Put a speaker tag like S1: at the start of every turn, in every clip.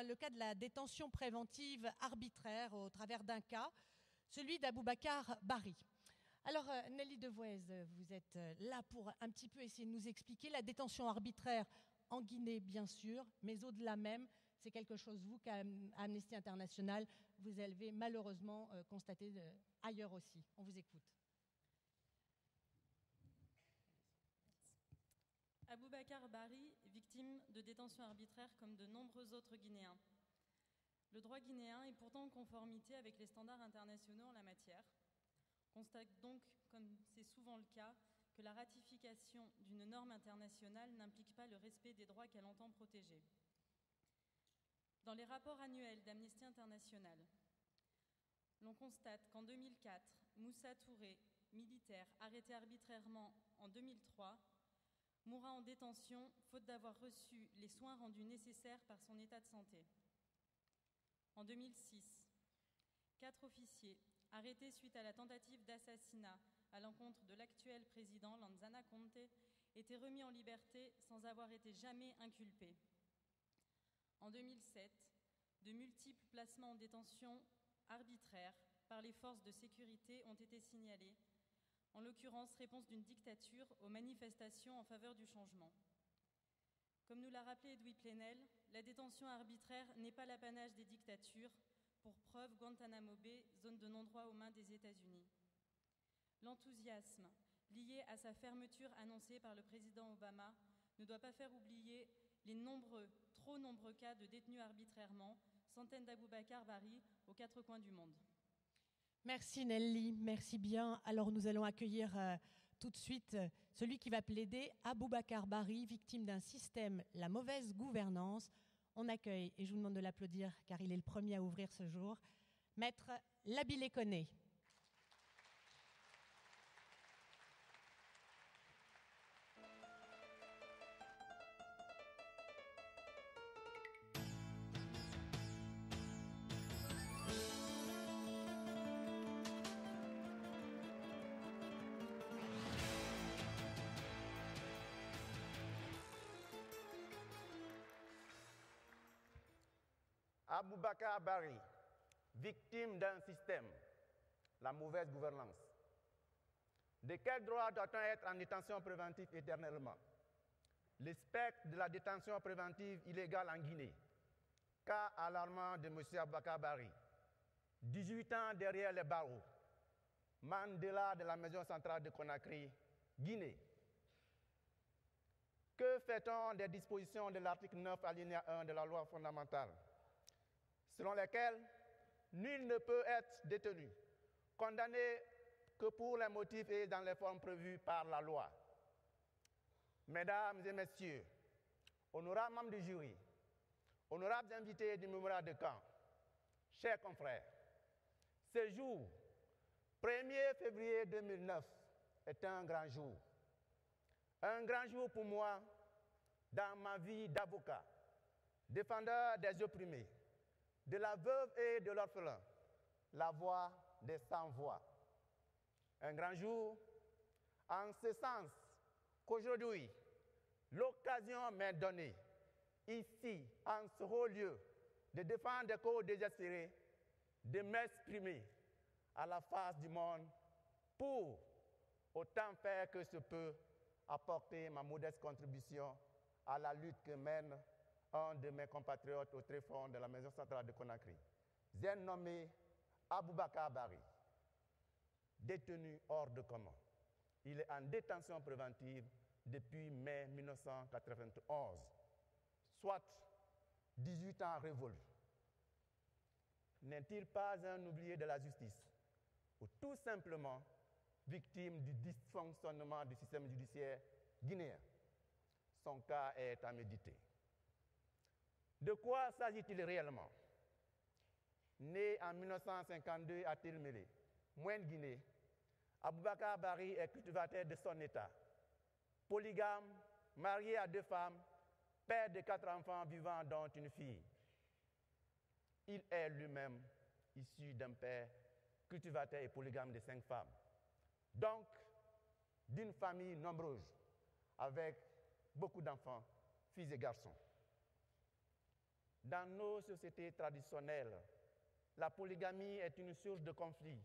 S1: le cas de la détention préventive arbitraire au travers d'un cas, celui d'Aboubacar Bari. Alors, Nelly Devoise, vous êtes là pour un petit peu essayer de nous expliquer la détention arbitraire en Guinée, bien sûr, mais au-delà même, c'est quelque chose, vous, qu'à Amnesty International, vous avez malheureusement constaté ailleurs aussi. On vous écoute.
S2: Aboubacar Bari, victime de détention arbitraire comme de nombreux autres Guinéens. Le droit guinéen est pourtant en conformité avec les standards internationaux en la matière. On constate donc, comme c'est souvent le cas, que la ratification d'une norme internationale n'implique pas le respect des droits qu'elle entend protéger. Dans les rapports annuels d'Amnesty International, l'on constate qu'en 2004, Moussa Touré, militaire arrêté arbitrairement en 2003, mourra en détention faute d'avoir reçu les soins rendus nécessaires par son état de santé. En 2006, 4 officiers arrêtés suite à la tentative d'assassinat à l'encontre de l'actuel président Lansana Conté étaient remis en liberté sans avoir été jamais inculpés. En 2007, de multiples placements en détention arbitraire par les forces de sécurité ont été signalés, en l'occurrence réponse d'une dictature aux manifestations en faveur du changement. Comme nous l'a rappelé Edoui Plenel, la détention arbitraire n'est pas l'apanage des dictatures, pour preuve Guantanamo Bay, zone de non-droit aux mains des États-Unis. L'enthousiasme lié à sa fermeture annoncée par le président Obama ne doit pas faire oublier les trop nombreux cas de détenus arbitrairement, centaines d'Aboubacar Bari aux 4 coins du monde.
S1: Merci Nelly, merci bien. Alors nous allons accueillir tout de suite celui qui va plaider, Aboubacar Bari, victime d'un système, la mauvaise gouvernance. On accueille, et je vous demande de l'applaudir car il est le premier à ouvrir ce jour, Maître Labilé Koné.
S3: Aboubacar Bari, victime d'un système, la mauvaise gouvernance. De quel droit doit-on être en détention préventive éternellement? Le spectre de la détention préventive illégale en Guinée. Cas alarmant de M. Aboubacar Bari. 18 ans derrière les barreaux. Mandela de la maison centrale de Conakry, Guinée. Que fait-on des dispositions de l'article 9 alinéa 1 de la loi fondamentale, selon lesquelles nul ne peut être détenu, condamné que pour les motifs et dans les formes prévues par la loi? Mesdames et messieurs, honorables membres du jury, honorables invités du mémorial de Caen, chers confrères, ce jour, 1er février 2009, est un grand jour. Un grand jour pour moi dans ma vie d'avocat, défendeur des opprimés, de la veuve et de l'orphelin, la voix des sans-voix. Un grand jour, en ce sens qu'aujourd'hui, l'occasion m'est donnée, ici, en ce haut lieu, de défendre des causes désespérées, de m'exprimer à la face du monde pour, autant faire que se peut, apporter ma modeste contribution à la lutte que mène un de mes compatriotes au tréfonds de la maison centrale de Conakry. J'ai nommé Aboubacar Bari, détenu hors de commun. Il est en détention préventive depuis mai 1991, soit 18 ans révolus. N'est-il pas un oublié de la justice, ou tout simplement victime du dysfonctionnement du système judiciaire guinéen? Son cas est à méditer. De quoi s'agit-il réellement? Né en 1952 à Tilmélé, Moyenne-Guinée, Aboubacar Bari est cultivateur de son État, polygame, marié à 2 femmes, père de 4 enfants vivant dont une fille. Il est lui-même issu d'un père cultivateur et polygame de 5 femmes, donc d'une famille nombreuse, avec beaucoup d'enfants, filles et garçons. Dans nos sociétés traditionnelles, la polygamie est une source de conflit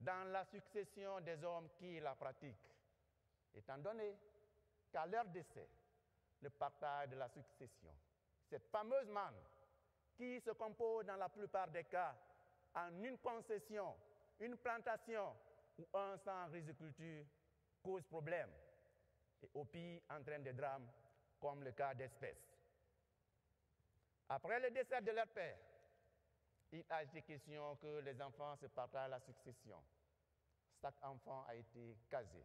S3: dans la succession des hommes qui la pratiquent, étant donné qu'à leur décès, le partage de la succession, cette fameuse manne qui se compose dans la plupart des cas en une concession, une plantation ou un sans riziculture, cause problème et au pire entraîne des drames comme le cas d'espèces. Après le décès de leur père, il a été question que les enfants se partagent la succession. Chaque enfant a été casé.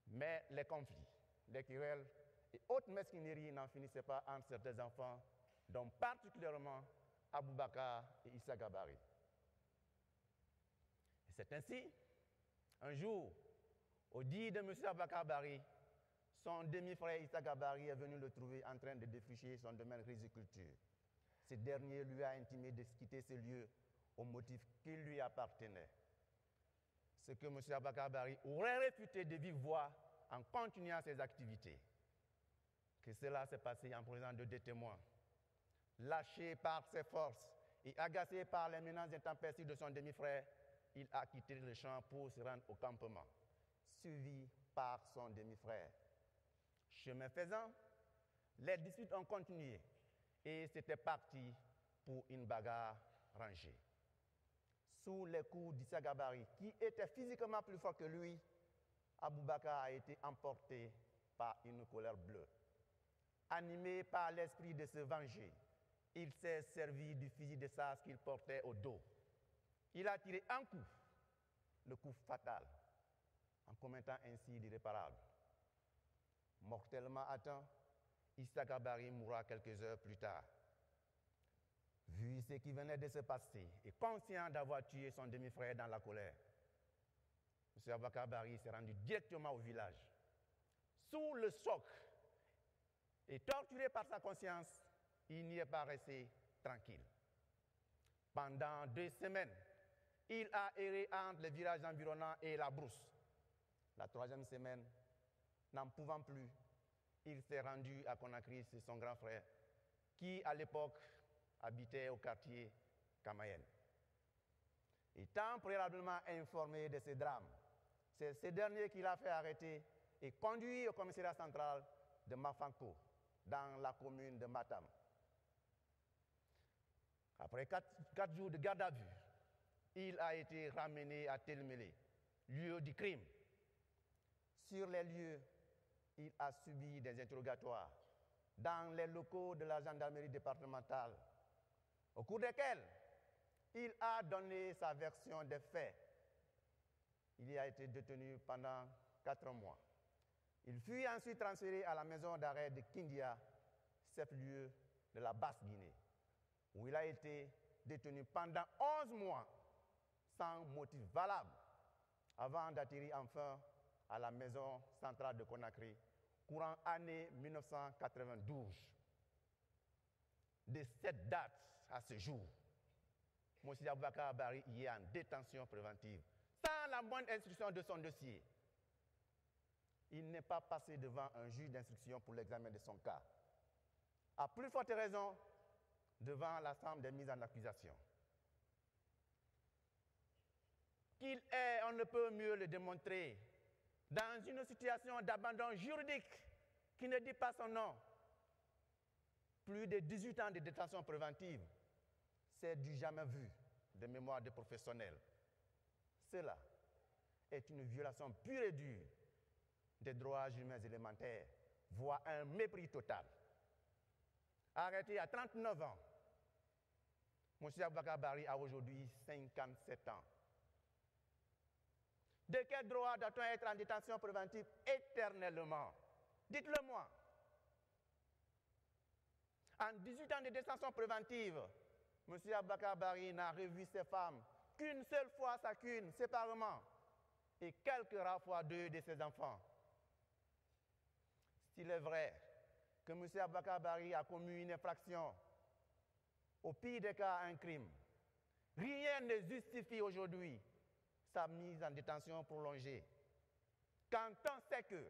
S3: Mais les conflits, les querelles et autres mesquineries n'en finissaient pas entre certains enfants, dont particulièrement Aboubakar et Issa Gabari. C'est ainsi, un jour, au dit de M. Aboubakar Bari, son demi-frère Issa Gabari est venu le trouver en train de défricher son domaine riziculture. Ce dernier lui a intimé de quitter ce lieu au motif qu'il lui appartenait. Ce que M. Aboubakar Bari aurait réfuté de vive voix en continuant ses activités. Que cela s'est passé en présence de deux témoins. Lâché par ses forces et agacé par les menaces intempestives de son demi-frère, il a quitté le champ pour se rendre au campement, suivi par son demi-frère. Chemin faisant, les disputes ont continué et c'était parti pour une bagarre rangée. Sous les coups d'Issa Gabari, qui était physiquement plus fort que lui, Aboubakar a été emporté par une colère bleue. Animé par l'esprit de se venger, il s'est servi du fusil de chasse qu'il portait au dos. Il a tiré un coup, le coup fatal, en commettant ainsi l'irréparable. Mortellement atteint, Issa Gabari mourra quelques heures plus tard. Vu ce qui venait de se passer et conscient d'avoir tué son demi-frère dans la colère, M. Aboubakar Bari s'est rendu directement au village. Sous le choc et torturé par sa conscience, il n'y est pas resté tranquille. Pendant 2 semaines, il a erré entre les villages environnants et la brousse. La 3e semaine, n'en pouvant plus, il s'est rendu à Conakry chez son grand frère, qui à l'époque habitait au quartier Kamayenne. Étant préalablement informé de ce drame, c'est ce dernier qui l'a fait arrêter et conduit au commissariat central de Mafanko, dans la commune de Matam. Après 4 jours de garde à vue, il a été ramené à Telmélé, lieu du crime. Sur les lieux, il a subi des interrogatoires dans les locaux de la gendarmerie départementale, au cours desquels il a donné sa version des faits. Il y a été détenu pendant 4 mois. Il fut ensuite transféré à la maison d'arrêt de Kindia, chef-lieu de la Basse-Guinée, où il a été détenu pendant 11 mois sans motif valable, avant d'atterrir enfin à la maison centrale de Conakry, courant année 1992. De cette date à ce jour, M. Aboubakar Bari y est en détention préventive, sans la moindre instruction de son dossier. Il n'est pas passé devant un juge d'instruction pour l'examen de son cas. À plus forte raison, devant la chambre des mises en accusation. Qu'il est, on ne peut mieux le démontrer, dans une situation d'abandon juridique qui ne dit pas son nom. Plus de 18 ans de détention préventive, c'est du jamais vu de mémoire de professionnel. Cela est une violation pure et dure des droits humains élémentaires, voire un mépris total. Arrêté à 39 ans, M. Aboubakar Bari a aujourd'hui 57 ans. De quel droit doit-on être en détention préventive éternellement? Dites-le-moi. En 18 ans de détention préventive, M. Aboubakar Bari n'a revu ses femmes qu'une seule fois chacune, séparément, et quelques rares fois 2 de ses enfants. S'il est vrai que M. Aboubakar Bari a commis une infraction, au pire des cas un crime, rien ne justifie aujourd'hui sa mise en détention prolongée. Quand on sait que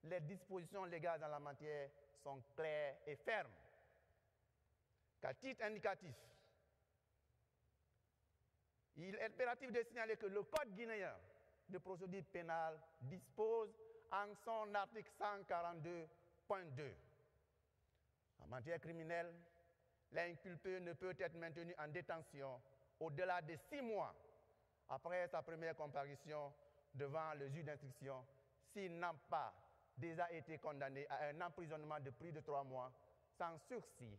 S3: les dispositions légales dans la matière sont claires et fermes. qu'à titre indicatif, il est impératif de signaler que le Code guinéen de procédure pénale dispose en son article 142.2. En matière criminelle, l'inculpé ne peut être maintenu en détention au-delà de 6 mois après sa première comparution devant le juge d'instruction s'il n'a pas déjà été condamné à un emprisonnement de plus de 3 mois sans sursis